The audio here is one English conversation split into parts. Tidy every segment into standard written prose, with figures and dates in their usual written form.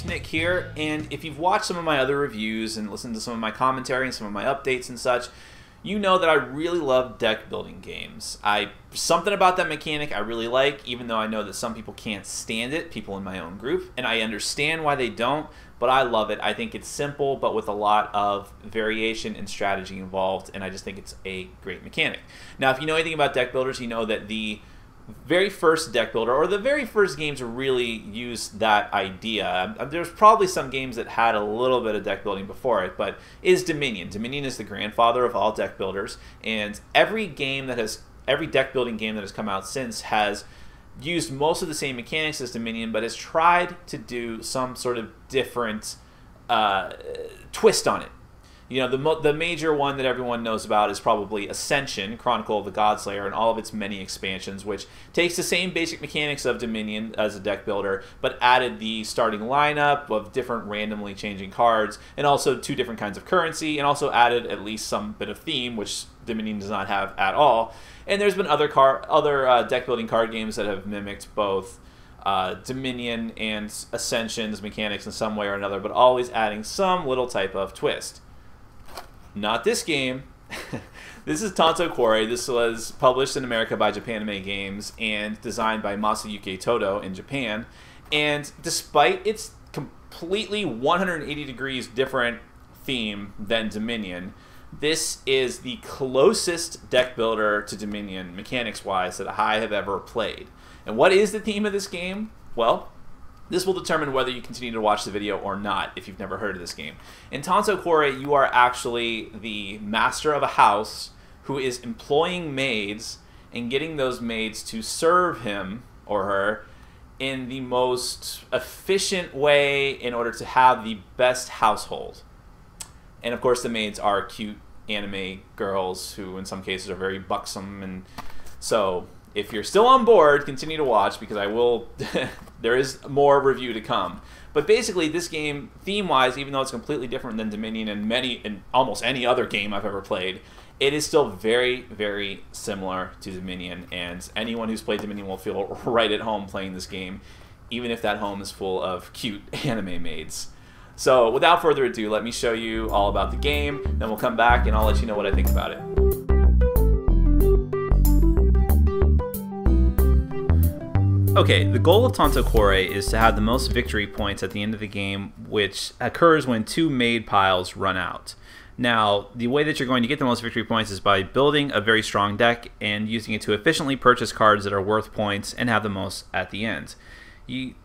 Nick here, and if you've watched some of my other reviews and listened to some of my commentary and some of my updates and such, you know that I really love deck building games. Something about that mechanic I really like, even though I know that some people can't stand it, people in my own group, and I understand why they don't, but I love it. I think it's simple, but with a lot of variation and strategy involved, and I just think it's a great mechanic. Now, if you know anything about deck builders, you know that the very first deck builder, or the very first game to really use that idea, there's probably some games that had a little bit of deck building before it, but is Dominion. Dominion is the grandfather of all deck builders, and every deck building game that has come out since has used most of the same mechanics as Dominion, but has tried to do some sort of different twist on it. You know, the major one that everyone knows about is probably Ascension, Chronicle of the Godslayer, and all of its many expansions, which takes the same basic mechanics of Dominion as a deck builder, but added the starting lineup of different randomly changing cards, and also 2 different kinds of currency, and also added at least some bit of theme, which Dominion does not have at all. And there's been other deck building card games that have mimicked both Dominion and Ascension's mechanics in some way or another, but always adding some little type of twist. Not this game. This is Tanto Cuore. This was published in America by Japanime Games and designed by Masayuki Todo in Japan. And despite its completely 180 degrees different theme than Dominion, this is the closest deck builder to Dominion, mechanics-wise, that I have ever played. And what is the theme of this game? Well, this will determine whether you continue to watch the video or not if you've never heard of this game. In Tanto Cuore, you are actually the master of a house who is employing maids and getting those maids to serve him or her in the most efficient way in order to have the best household. And of course, the maids are cute anime girls who in some cases are very buxom, and so if you're still on board, continue to watch because I will. There is more review to come. But basically, this game, theme-wise, even though it's completely different than Dominion and almost any other game I've ever played, it is still very, very similar to Dominion. And anyone who's played Dominion will feel right at home playing this game, even if that home is full of cute anime maids. So without further ado, let me show you all about the game. Then we'll come back and I'll let you know what I think about it. Okay, the goal of Tanto Cuore is to have the most victory points at the end of the game, which occurs when 2 maid piles run out. Now, the way that you're going to get the most victory points is by building a very strong deck and using it to efficiently purchase cards that are worth points and have the most at the end.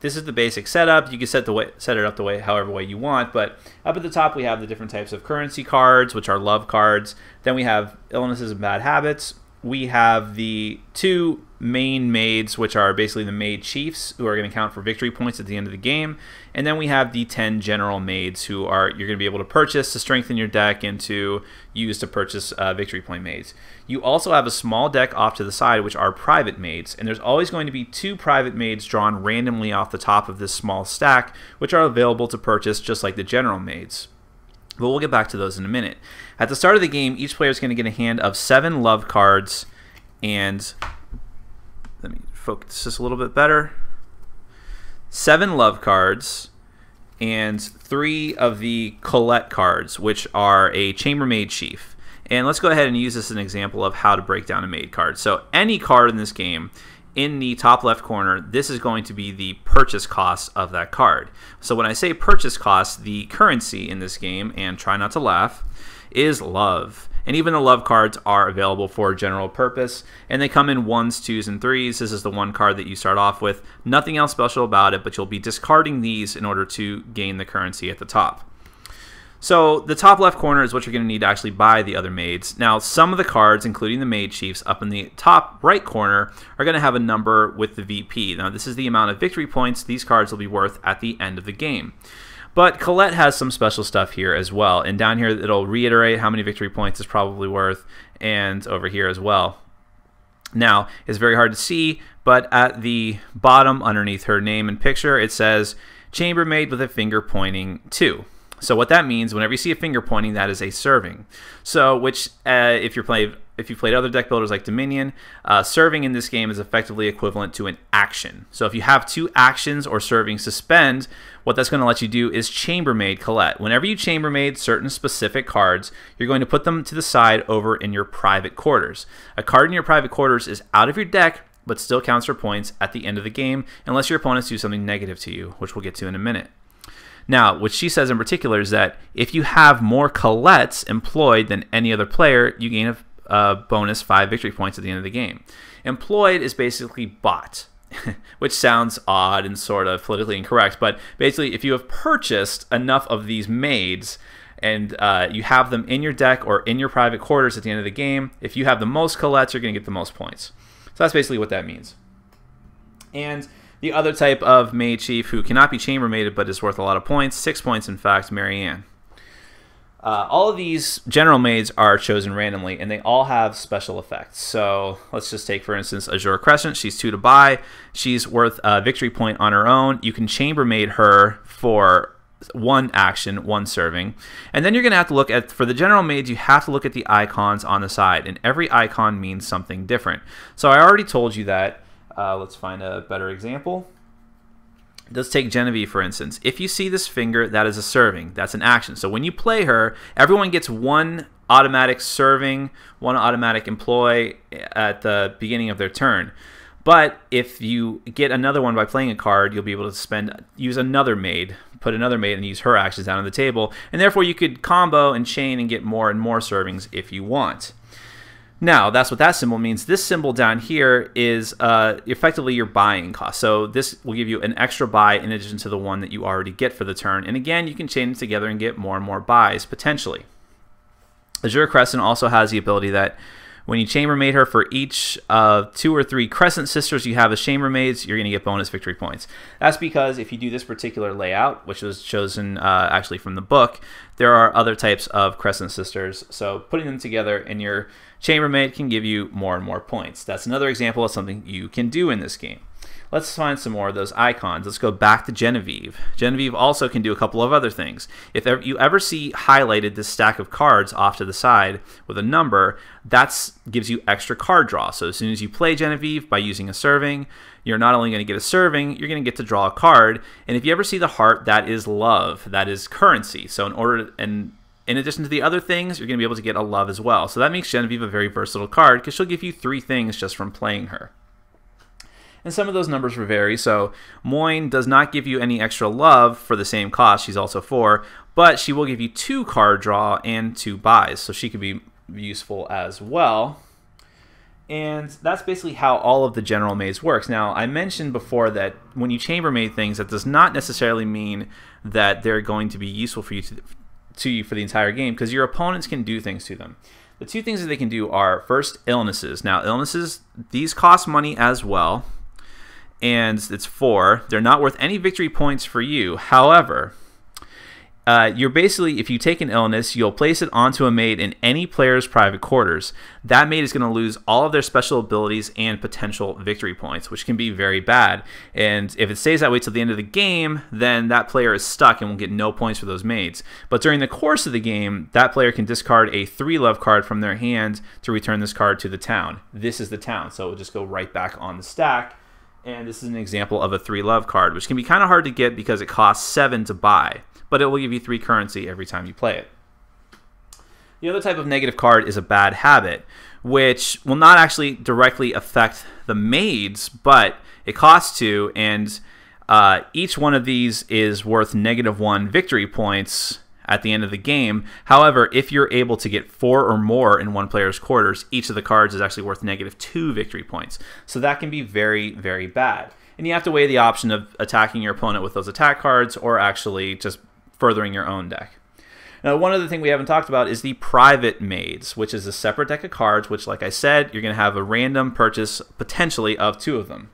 This is the basic setup. You can set it up the way however way you want, but up at the top we have the different types of currency cards, which are love cards. Then we have illnesses and bad habits. We have the 2 main maids, which are basically the maid chiefs, who are going to count for victory points at the end of the game. And then we have the 10 general maids, who you're going to be able to purchase to strengthen your deck and to use to purchase victory point maids. You also have a small deck off to the side, which are private maids. And there's always going to be 2 private maids drawn randomly off the top of this small stack, which are available to purchase just like the general maids. But we'll get back to those in a minute. At the start of the game, each player is going to get a hand of 7 love cards, and let me focus this a little bit better. 7 love cards and 3 of the Colette cards, which are a chambermaid chief. And let's go ahead and use this as an example of how to break down a maid card. So any card in this game, in the top left corner, this is going to be the purchase cost of that card. So when I say purchase cost, the currency in this game, and try not to laugh, is love. And even the love cards are available for general purpose, and they come in 1s, 2s, and 3s. This is the 1 card that you start off with. Nothing else special about it, but you'll be discarding these in order to gain the currency at the top. So the top left corner is what you're going to need to actually buy the other maids. Now, some of the cards, including the maid chiefs, up in the top right corner are going to have a number with the VP. Now, this is the amount of victory points these cards will be worth at the end of the game. But Colette has some special stuff here as well. And down here, it'll reiterate how many victory points it's probably worth, and over here as well. Now, it's very hard to see, but at the bottom, underneath her name and picture, it says chambermaid with a finger pointing to. So what that means, whenever you see a finger pointing, that is a serving. So which, if you've played other deck builders like Dominion, serving in this game is effectively equivalent to an action. So if you have 2 actions or serving suspend, what that's going to let you do is chambermaid Colette. Whenever you chambermaid certain specific cards, you're going to put them to the side over in your private quarters. A card in your private quarters is out of your deck, but still counts for points at the end of the game, unless your opponents do something negative to you, which we'll get to in a minute. Now, what she says in particular is that if you have more Colettes employed than any other player, you gain a bonus 5 victory points at the end of the game. Employed is basically bought, which sounds odd and sort of politically incorrect, but basically if you have purchased enough of these maids and you have them in your deck or in your private quarters at the end of the game, if you have the most Colettes, you're going to get the most points. So that's basically what that means. And the other type of maid chief who cannot be chambermaided but is worth a lot of points, 6 points in fact, Marianne. All of these general maids are chosen randomly, and they all have special effects. So let's just take, for instance, Azure Crescent. She's 2 to buy. She's worth a victory point on her own. You can chambermaid her for 1 action, 1 serving. And then you're going to have to look at, for the general maids, you have to look at the icons on the side, and every icon means something different. So I already told you that. Let's find a better example. Let's take Genevieve, for instance. If you see this finger, that is a serving. That's an action. So when you play her, everyone gets 1 automatic serving, 1 automatic employ at the beginning of their turn. But if you get another one by playing a card, you'll be able to use another maid, put another maid and use her actions down on the table. And therefore you could combo and chain and get more and more servings if you want. Now, that's what that symbol means. This symbol down here is effectively your buying cost. So this will give you an extra buy in addition to the one that you already get for the turn. And again, you can chain it together and get more and more buys, potentially. Azure Crescent also has the ability that when you chambermaid her for each of 2 or 3 Crescent Sisters you have as chambermaids, you're going to get bonus victory points. That's because if you do this particular layout, which was chosen actually from the book, there are other types of Crescent Sisters. So putting them together in your chambermaid can give you more and more points. That's another example of something you can do in this game. Let's find some more of those icons. Let's go back to Genevieve. Genevieve also can do a couple of other things. If you ever see highlighted this stack of cards off to the side with a number, that gives you extra card draw. So as soon as you play Genevieve by using a serving, you're not only going to get a serving, you're going to get to draw a card. And if you ever see the heart, that is love. That is currency. So in addition to the other things, you're going to be able to get a love as well. So that makes Genevieve a very versatile card because she'll give you 3 things just from playing her. And some of those numbers will vary. So Moyne does not give you any extra love for the same cost. She's also 4, but she will give you 2 card draw and 2 buys. So she could be useful as well. And that's basically how all of the general maids works. Now, I mentioned before that when you chambermaid things, that does not necessarily mean that they're going to be useful for you to you for the entire game, because your opponents can do things to them. The 2 things that they can do are, first, illnesses. Now, illnesses, these cost money as well, and it's 4. They're not worth any victory points for you. However, you're basically, if you take an illness, you'll place it onto a maid in any player's private quarters. That maid is going to lose all of their special abilities and potential victory points, which can be very bad. And if it stays that way till the end of the game, then that player is stuck and will get no points for those maids. But during the course of the game, that player can discard a 3-love card from their hand to return this card to the town. This is the town, so it will just go right back on the stack. And this is an example of a 3-love card, which can be kind of hard to get because it costs 7 to buy, but it will give you 3 currency every time you play it. The other type of negative card is a bad habit, which will not actually directly affect the maids, but it costs 2, and each one of these is worth -1 victory points at the end of the game. However, if you're able to get 4 or more in one player's quarters, each of the cards is actually worth -2 victory points. So that can be very, very bad. And you have to weigh the option of attacking your opponent with those attack cards or actually just furthering your own deck. Now, one other thing we haven't talked about is the private maids, which is a separate deck of cards, which, like I said, you're going to have a random purchase potentially of 2 of them.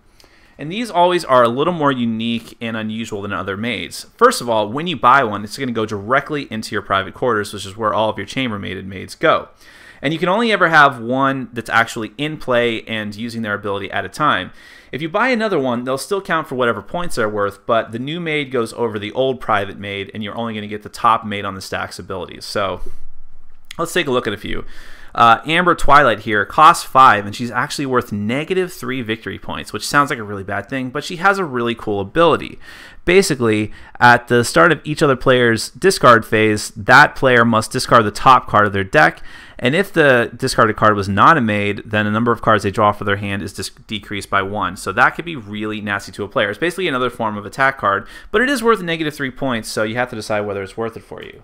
And these always are a little more unique and unusual than other maids. First of all, when you buy one, it's going to go directly into your private quarters, which is where all of your chambermaided maids go. And you can only ever have one that's actually in play and using their ability at a time. If you buy another one, they'll still count for whatever points they're worth, but the new maid goes over the old private maid, and you're only going to get the top maid on the stack's abilities. So let's take a look at a few. Amber Twilight here costs 5, and she's actually worth -3 victory points, which sounds like a really bad thing, but she has a really cool ability. Basically, at the start of each other player's discard phase, that player must discard the top card of their deck, and if the discarded card was not a maid, then the number of cards they draw for their hand is decreased by 1. So that could be really nasty to a player. It's basically another form of attack card, but it is worth -3 points, so you have to decide whether it's worth it for you.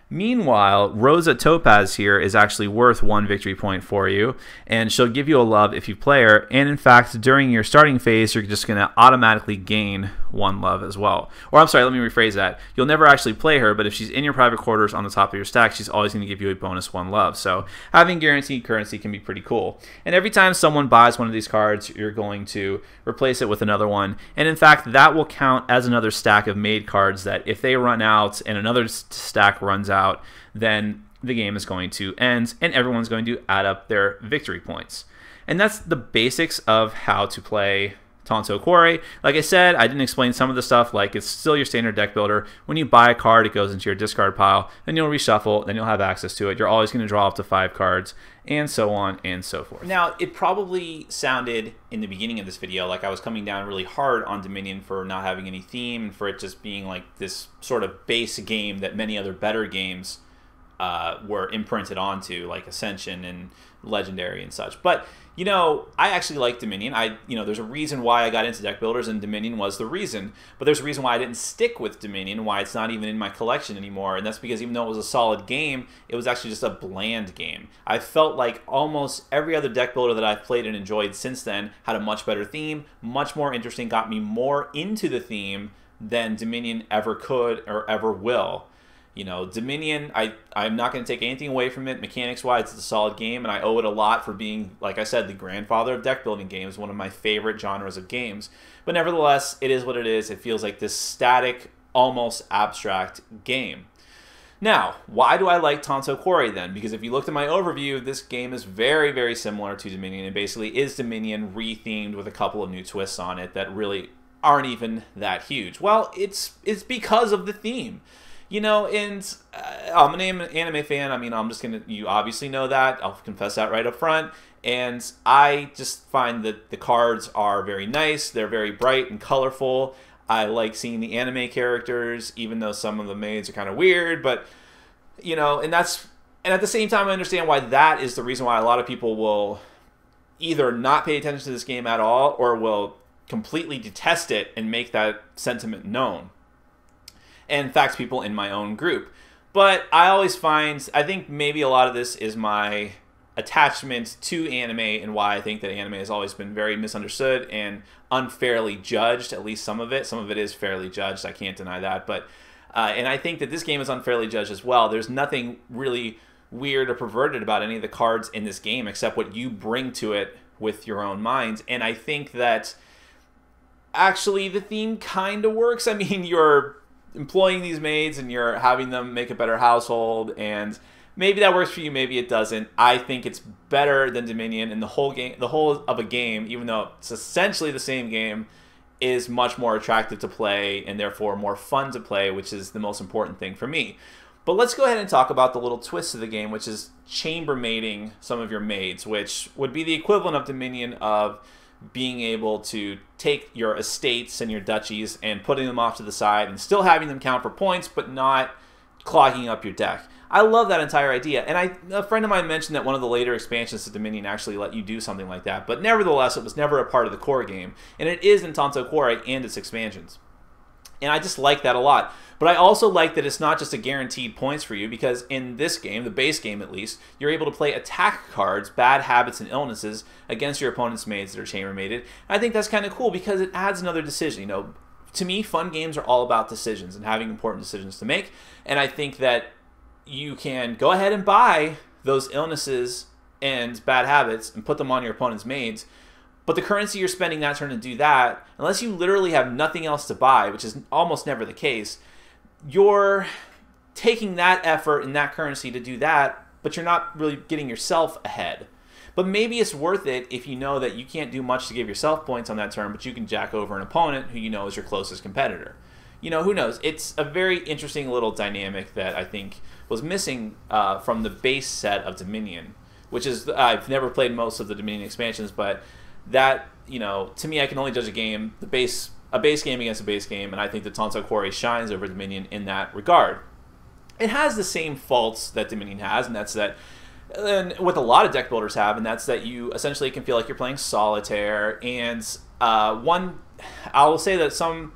Meanwhile, Rosa Topaz here is actually worth 1 victory point for you, and she'll give you a love if you play her, and in fact, during your starting phase, you're just going to automatically gain 1 love as well. Or I'm sorry, let me rephrase that. You'll never actually play her, but if she's in your private quarters on the top of your stack, she's always going to give you a bonus 1 love. So having guaranteed currency can be pretty cool. And every time someone buys one of these cards, you're going to replace it with another one, and in fact, that will count as another stack of maid cards that if they run out and another stack runs out, then the game is going to end and everyone's going to add up their victory points. And that's the basics of how to play Tanto Cuore. Like I said, I didn't explain some of the stuff, like it's still your standard deck builder. When you buy a card, it goes into your discard pile, then you'll reshuffle, then you'll have access to it. You're always going to draw up to 5 cards, and so on and so forth. Now, it probably sounded in the beginning of this video like I was coming down really hard on Dominion for not having any theme, and for it just being like this sort of base game that many other better games were imprinted onto, like Ascension and Legendary and such. But you know, I actually like Dominion. There's a reason why I got into deck builders, and Dominion was the reason. But there's a reason why I didn't stick with Dominion, why it's not even in my collection anymore, and that's because even though it was a solid game, it was actually just a bland game. I felt like almost every other deck builder that I've played and enjoyed since then had a much better theme, much more interesting, got me more into the theme than Dominion ever could or ever will. You know, Dominion, I'm not going to take anything away from it. Mechanics-wise, it's a solid game, and I owe it a lot for being, like I said, the grandfather of deck-building games, one of my favorite genres of games. But nevertheless, it is what it is. It feels like this static, almost abstract game. Now, why do I like Tanto Cuore then? Because if you looked at my overview, this game is very, very similar to Dominion, and basically is Dominion re-themed with a couple of new twists on it that really aren't even that huge. Well, it's because of the theme. You know, and I'm an anime fan. I mean, you obviously know that. I'll confess that right up front. And I just find that the cards are very nice. They're very bright and colorful. I like seeing the anime characters, even though some of the maids are kind of weird. But, you know, and at the same time, I understand why that is the reason why a lot of people will either not pay attention to this game at all or will completely detest it and make that sentiment known. And in fact, people in my own group. But I always find, I think maybe a lot of this is my attachment to anime and why I think that anime has always been very misunderstood and unfairly judged, at least some of it. Some of it is fairly judged, I can't deny that. But and I think that this game is unfairly judged as well. There's nothing really weird or perverted about any of the cards in this game except what you bring to it with your own mind. And I think that actually the theme kind of works. I mean, you're employing these maids and you're having them make a better household, and maybe that works for you, maybe it doesn't. I think it's better than Dominion, and the whole of a game, even though it's essentially the same game, is much more attractive to play and therefore more fun to play, which is the most important thing for me. But let's go ahead and talk about the little twist of the game, which is chambermaiding some of your maids, which would be the equivalent of Dominion of being able to take your estates and your duchies and putting them off to the side and still having them count for points, but not clogging up your deck. I love that entire idea, and a friend of mine mentioned that one of the later expansions to Dominion actually let you do something like that, but nevertheless, it was never a part of the core game, and it is in Tanto Cuore and its expansions. And I just like that a lot. But I also like that it's not just a guaranteed points for you, because in this game, the base game at least, you're able to play attack cards, bad habits, and illnesses against your opponent's maids that are chambermaided. I think that's kind of cool because it adds another decision. You know, to me, fun games are all about decisions and having important decisions to make. And I think that you can go ahead and buy those illnesses and bad habits and put them on your opponent's maids. But the currency you're spending that turn to do that, unless you literally have nothing else to buy, which is almost never the case, you're taking that effort and that currency to do that but you're not really getting yourself ahead. But maybe it's worth it if you know that you can't do much to give yourself points on that turn, but you can jack over an opponent who you know is your closest competitor. You know, who knows? It's a very interesting little dynamic that I think was missing from the base set of Dominion, which is, I've never played most of the Dominion expansions, but that, you know, to me, I can only judge a game, a base game against a base game, and I think that Tanto Cuore shines over Dominion in that regard. It has the same faults that Dominion has, and that's that, and what a lot of deck builders have, and that's that you essentially can feel like you're playing solitaire. And I will say that some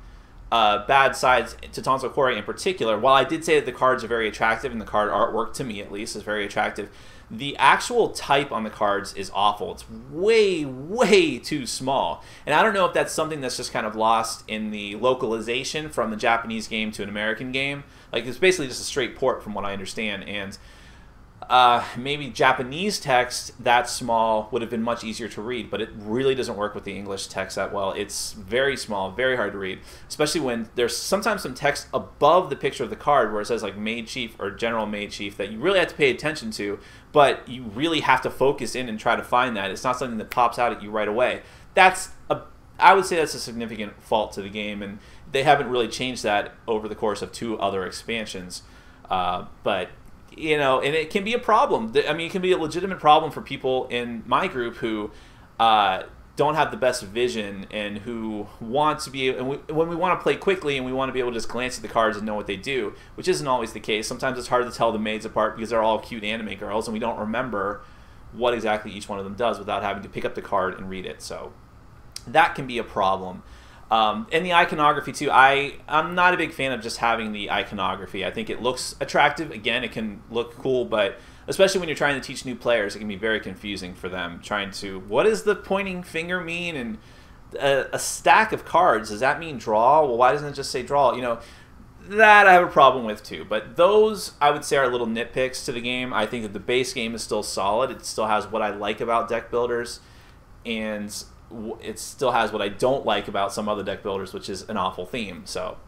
bad sides to Tanto Cuore in particular, while I did say that the cards are very attractive, and the card artwork, to me at least, is very attractive, the actual type on the cards is awful. It's way, way too small. And I don't know if that's something that's just kind of lost in the localization from the Japanese game to an American game. Like, it's basically just a straight port from what I understand. And maybe Japanese text that small would have been much easier to read, but it really doesn't work with the English text that well. It's very small, very hard to read, especially when there's sometimes some text above the picture of the card where it says like Maid Chief or General Maid Chief that you really have to pay attention to, but you really have to focus in and try to find that. It's not something that pops out at you right away. I would say that's a significant fault to the game, and they haven't really changed that over the course of 2 other expansions. But you know, and it can be a problem. I mean, it can be a legitimate problem for people in my group who don't have the best vision and who want to be, and when we want to play quickly and we want to be able to just glance at the cards and know what they do, which isn't always the case. Sometimes it's hard to tell the maids apart because they're all cute anime girls and we don't remember what exactly each one of them does without having to pick up the card and read it. So that can be a problem. And the iconography too. I'm not a big fan of just having the iconography. I think it looks attractive. Again, it can look cool, but especially when you're trying to teach new players, it can be very confusing for them. Trying to, what does the pointing finger mean? And a stack of cards, does that mean draw? Well, why doesn't it just say draw? You know, that I have a problem with too. But those, I would say, are little nitpicks to the game. I think that the base game is still solid. It still has what I like about deck builders, and it still has what I don't like about some other deck builders, which is an awful theme. So,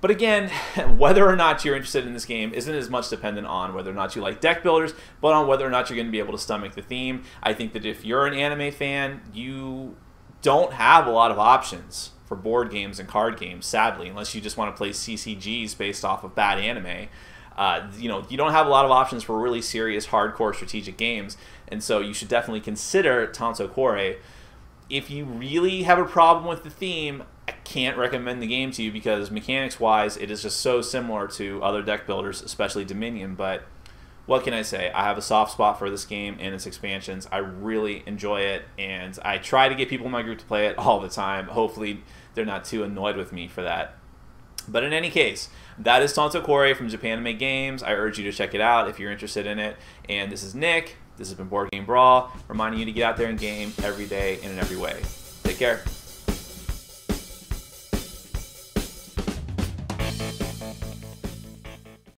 but again, whether or not you're interested in this game isn't as much dependent on whether or not you like deck builders, but on whether or not you're going to be able to stomach the theme. I think that if you're an anime fan, you don't have a lot of options for board games and card games, sadly, unless you just want to play CCGs based off of bad anime. You know, you don't have a lot of options for really serious, hardcore strategic games, and so you should definitely consider Tanto Cuore. If you really have a problem with the theme, I can't recommend the game to you because mechanics-wise, it is just so similar to other deck builders, especially Dominion. But what can I say? I have a soft spot for this game and its expansions. I really enjoy it, and I try to get people in my group to play it all the time. Hopefully, they're not too annoyed with me for that. But in any case, that is Tanto Cuore from Japanime Games. I urge you to check it out if you're interested in it. And this is Nick. This has been Board Game Brawl, reminding you to get out there and game every day and in every way. Take care.